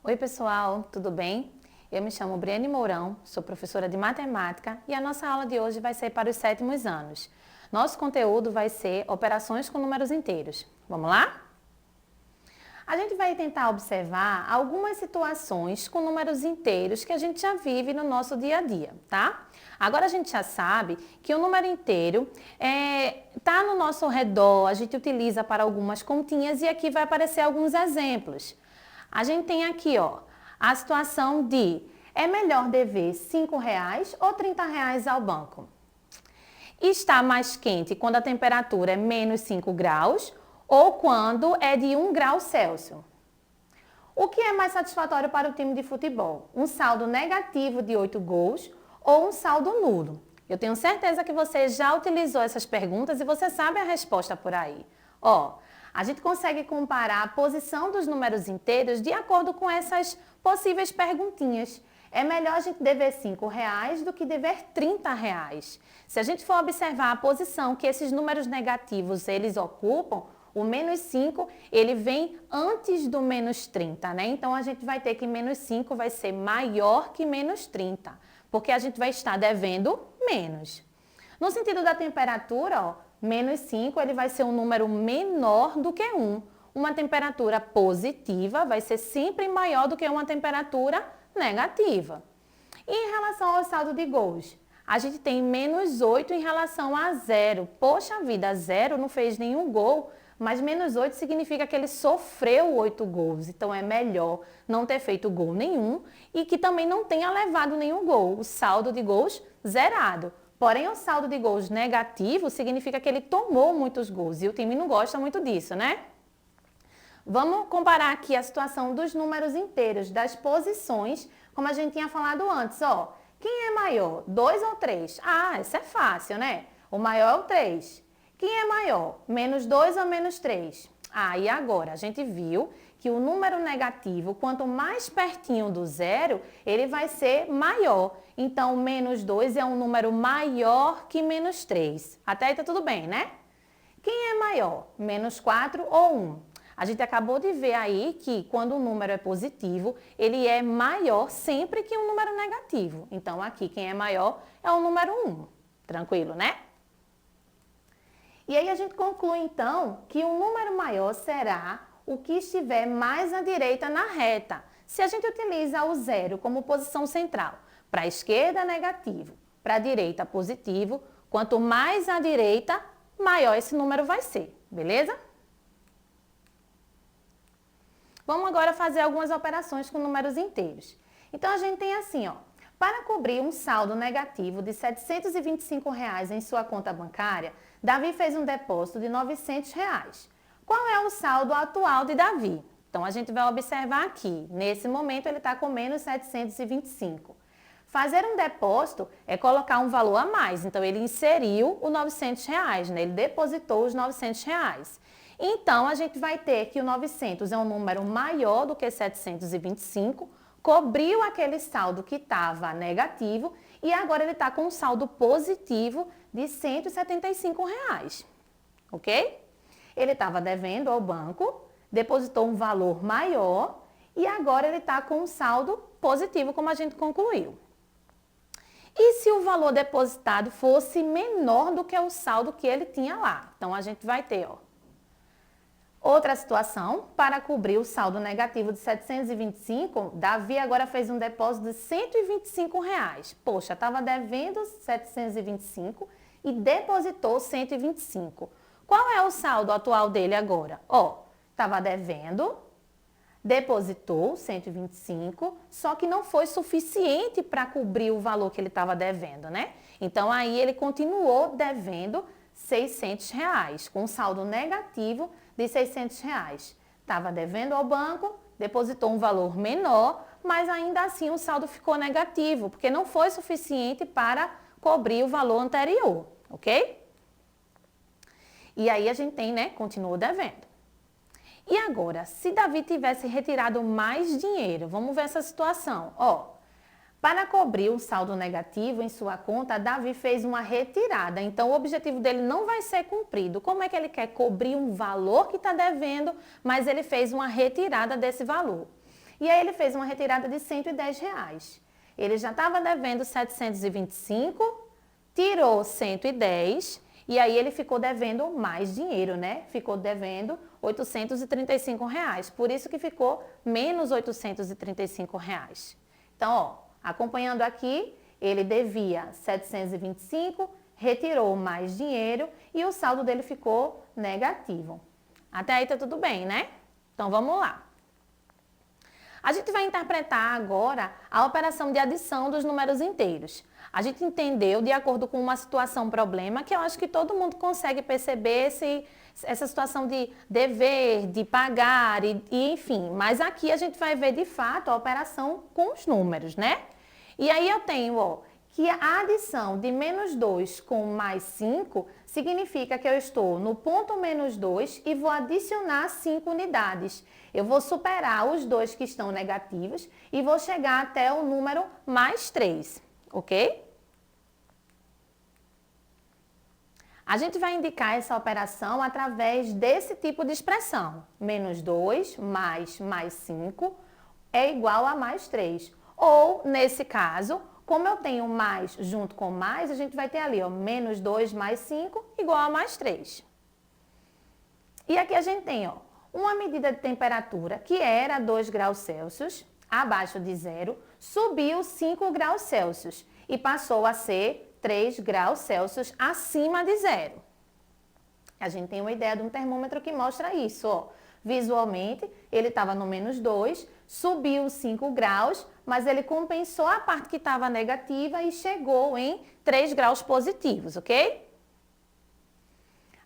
Oi pessoal, tudo bem? Eu me chamo Briane Mourão, sou professora de matemática e a nossa aula de hoje vai ser para os 7º anos. Nosso conteúdo vai ser operações com números inteiros. Vamos lá? A gente vai tentar observar algumas situações com números inteiros que a gente já vive no nosso dia a dia, tá? Agora a gente já sabe que o número inteiro está no nosso redor, a gente utiliza para algumas continhas e aqui vai aparecer alguns exemplos. A gente tem aqui, ó, a situação de é melhor dever R$5 ou R$30 ao banco? Está mais quente quando a temperatura é menos 5 graus ou quando é de 1 grau Celsius. O que é mais satisfatório para o time de futebol? Um saldo negativo de 8 gols ou um saldo nulo? Eu tenho certeza que você já utilizou essas perguntas e você sabe a resposta por aí. Ó, a gente consegue comparar a posição dos números inteiros de acordo com essas possíveis perguntinhas. É melhor a gente dever R$5 do que dever R$30. Se a gente for observar a posição que esses números negativos eles ocupam, o menos 5 ele vem antes do menos 30, né? Então a gente vai ter que menos 5 vai ser maior que menos 30, porque a gente vai estar devendo menos. No sentido da temperatura, ó, menos 5 ele vai ser um número menor do que 1. Uma temperatura positiva vai ser sempre maior do que uma temperatura negativa. E em relação ao saldo de gols, a gente tem menos 8 em relação a 0. Poxa vida, 0 não fez nenhum gol, mas menos 8 significa que ele sofreu 8 gols. Então é melhor não ter feito gol nenhum e que também não tenha levado nenhum gol. O saldo de gols zerado. Porém, o saldo de gols negativo significa que ele tomou muitos gols e o time não gosta muito disso, né? Vamos comparar aqui a situação dos números inteiros, das posições, como a gente tinha falado antes, ó. Quem é maior, 2 ou 3? Ah, isso é fácil, né? O maior é o 3. Quem é maior, menos 2 ou menos 3? Ah, e agora? A gente viu que o número negativo, quanto mais pertinho do zero, ele vai ser maior. Então, menos 2 é um número maior que menos 3. Até aí tá tudo bem, né? Quem é maior, menos 4 ou 1? A gente acabou de ver aí que quando o número é positivo, ele é maior sempre que um número negativo. Então, aqui quem é maior é o número 1. Tranquilo, né? E aí a gente conclui então que o número maior será o que estiver mais à direita na reta. Se a gente utiliza o zero como posição central, para a esquerda negativo, para a direita positivo, quanto mais à direita, maior esse número vai ser, beleza? Vamos agora fazer algumas operações com números inteiros. Então a gente tem assim, ó, para cobrir um saldo negativo de R$725 em sua conta bancária, Davi fez um depósito de R$900. Qual é o saldo atual de Davi? Então, a gente vai observar aqui. Nesse momento, ele está com menos 725. Fazer um depósito é colocar um valor a mais. Então, ele inseriu os R$900, né? Ele depositou os R$900. Então, a gente vai ter que o 900 é um número maior do que 725, cobriu aquele saldo que estava negativo e agora ele está com um saldo positivo de R$175, ok? Ele estava devendo ao banco, depositou um valor maior e agora ele está com um saldo positivo, como a gente concluiu. E se o valor depositado fosse menor do que o saldo que ele tinha lá? Então, a gente vai ter, ó, outra situação, para cobrir o saldo negativo de 725, Davi agora fez um depósito de R$125. Poxa, estava devendo 725 e depositou 125. Qual é o saldo atual dele agora? Ó, estava devendo, depositou 125, só que não foi suficiente para cobrir o valor que ele estava devendo, né? Então, aí ele continuou devendo R$600, com um saldo negativo de R$600. Estava devendo ao banco, depositou um valor menor, mas ainda assim o saldo ficou negativo, porque não foi suficiente para cobrir o valor anterior, ok? E aí a gente tem, né, continuou devendo. E agora, se Davi tivesse retirado mais dinheiro, vamos ver essa situação, ó. Para cobrir o saldo negativo em sua conta, Davi fez uma retirada. Então, o objetivo dele não vai ser cumprido. Como é que ele quer cobrir um valor que está devendo, mas ele fez uma retirada desse valor? E aí ele fez uma retirada de R$110. Ele já estava devendo 725, tirou 110 e aí ele ficou devendo mais dinheiro, né? Ficou devendo R$835. Por isso que ficou menos R$835. Então, ó, acompanhando aqui, ele devia 725, retirou mais dinheiro e o saldo dele ficou negativo. Até aí tá tudo bem, né? Então vamos lá. A gente vai interpretar agora a operação de adição dos números inteiros. A gente entendeu de acordo com uma situação problema, que eu acho que todo mundo consegue perceber essa situação de dever, de pagar e enfim. Mas aqui a gente vai ver de fato a operação com os números, né? E aí eu tenho, ó, que a adição de menos 2 com mais 5 significa que eu estou no ponto menos 2 e vou adicionar 5 unidades. Eu vou superar os dois que estão negativos e vou chegar até o número mais 3, ok? A gente vai indicar essa operação através desse tipo de expressão. Menos 2 mais 5 é igual a mais 3. Ou, nesse caso, como eu tenho mais junto com mais, a gente vai ter ali, ó, menos 2 mais 5 igual a mais 3. E aqui a gente tem, ó, uma medida de temperatura que era 2 graus Celsius, abaixo de zero, subiu 5 graus Celsius e passou a ser 3 graus Celsius acima de zero. A gente tem uma ideia de um termômetro que mostra isso, ó. Visualmente, ele estava no menos 2, subiu 5 graus, mas ele compensou a parte que estava negativa e chegou em 3 graus positivos, ok?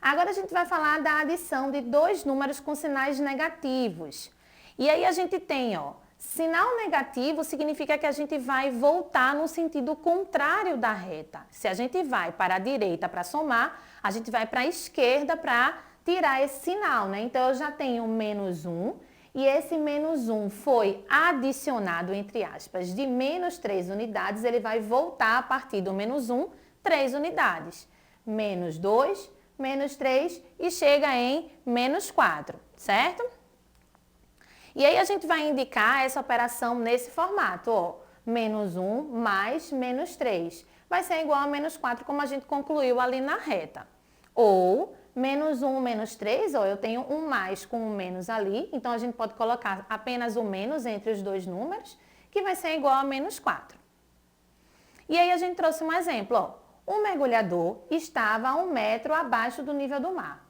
Agora a gente vai falar da adição de dois números com sinais negativos. E aí a gente tem, ó, sinal negativo significa que a gente vai voltar no sentido contrário da reta. Se a gente vai para a direita para somar, a gente vai para a esquerda para tirar esse sinal, né? Então eu já tenho menos 1 e esse menos 1 foi adicionado, entre aspas, de menos 3 unidades, ele vai voltar a partir do menos 1, 3 unidades. Menos 2, menos 3 e chega em menos 4, certo? E aí a gente vai indicar essa operação nesse formato, ó, menos 1 mais menos 3. Vai ser igual a menos 4, como a gente concluiu ali na reta. Ou menos 1 menos 3, ó, eu tenho um mais com um menos ali, então a gente pode colocar apenas o menos entre os dois números, que vai ser igual a menos 4. E aí a gente trouxe um exemplo, ó. Um mergulhador estava a 1 metro abaixo do nível do mar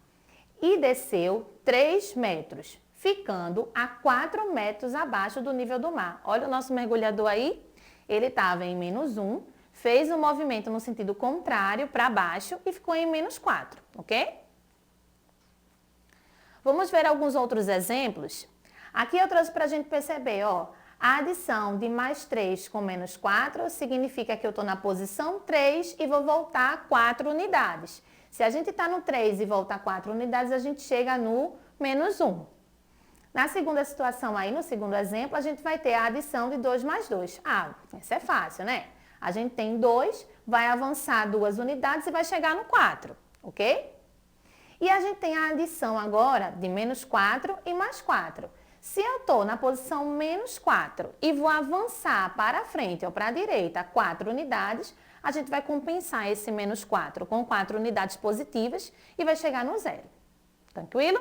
e desceu 3 metros, ficando a 4 metros abaixo do nível do mar. Olha o nosso mergulhador aí, ele estava em menos 1, fez um movimento no sentido contrário para baixo e ficou em menos 4, ok? Vamos ver alguns outros exemplos? Aqui eu trouxe para a gente perceber, ó, a adição de mais 3 com menos 4 significa que eu estou na posição 3 e vou voltar 4 unidades. Se a gente está no 3 e volta 4 unidades, a gente chega no menos 1. Na segunda situação aí, no segundo exemplo, a gente vai ter a adição de 2 mais 2. Ah, isso é fácil, né? A gente tem 2, vai avançar 2 unidades e vai chegar no 4, ok? E a gente tem a adição agora de menos 4 e mais 4. Se eu estou na posição menos 4 e vou avançar para frente ou para a direita 4 unidades, a gente vai compensar esse menos 4 com 4 unidades positivas e vai chegar no zero. Tranquilo?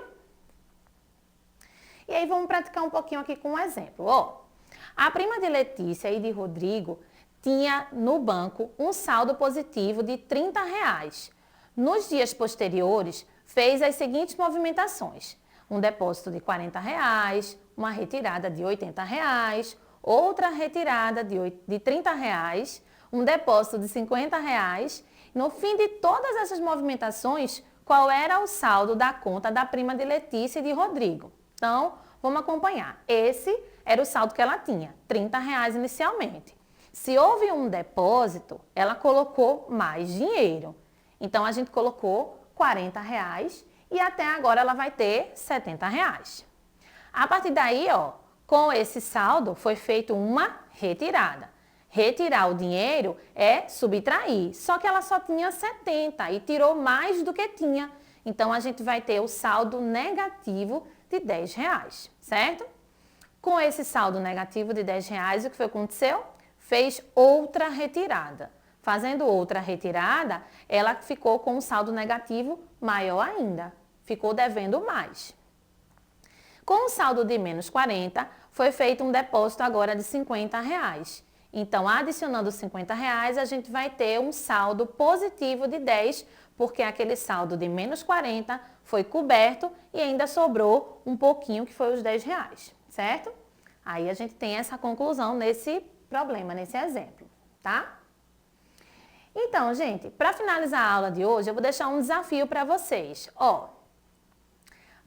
E aí vamos praticar um pouquinho aqui com um exemplo. Ó, a prima de Letícia e de Rodrigo tinha no banco um saldo positivo de R$30. Nos dias posteriores, fez as seguintes movimentações. Um depósito de R$40, uma retirada de R$80, outra retirada de R$30, um depósito de R$50. No fim de todas essas movimentações, qual era o saldo da conta da prima de Letícia e de Rodrigo? Então, vamos acompanhar. Esse era o saldo que ela tinha, R$30 inicialmente. Se houve um depósito, ela colocou mais dinheiro. Então, a gente colocou R$40 e até agora ela vai ter R$70. A partir daí, ó, com esse saldo foi feita uma retirada. Retirar o dinheiro é subtrair, só que ela só tinha 70 e tirou mais do que tinha. Então, a gente vai ter o saldo negativo de R$10, certo? Com esse saldo negativo de R$10, o que foi que aconteceu? Fez outra retirada. Fazendo outra retirada, ela ficou com um saldo negativo maior ainda. Ficou devendo mais. Com o saldo de menos 40, foi feito um depósito agora de R$50. Então, adicionando R$50, a gente vai ter um saldo positivo de 10, porque aquele saldo de menos 40 foi coberto e ainda sobrou um pouquinho, que foi os R$10, certo? Aí a gente tem essa conclusão nesse problema, nesse exemplo, tá? Então, gente, para finalizar a aula de hoje, eu vou deixar um desafio para vocês.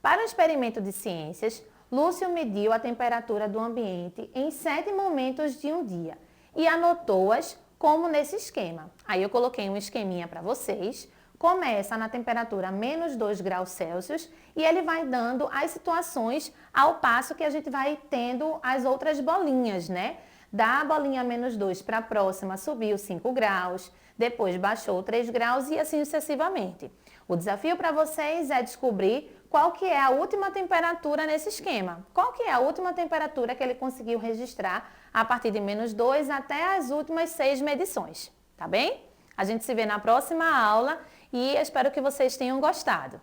Para o experimento de ciências, Lúcio mediu a temperatura do ambiente em 7 momentos de um dia e anotou-as como nesse esquema. Aí eu coloquei um esqueminha para vocês. Começa na temperatura menos 2 graus Celsius e ele vai dando as situações ao passo que a gente vai tendo as outras bolinhas, né? Da bolinha menos 2 para a próxima subiu 5 graus, depois baixou 3 graus e assim sucessivamente. O desafio para vocês é descobrir qual que é a última temperatura nesse esquema. Qual que é a última temperatura que ele conseguiu registrar a partir de menos 2 até as últimas 6 medições, tá bem? A gente se vê na próxima aula e eu espero que vocês tenham gostado.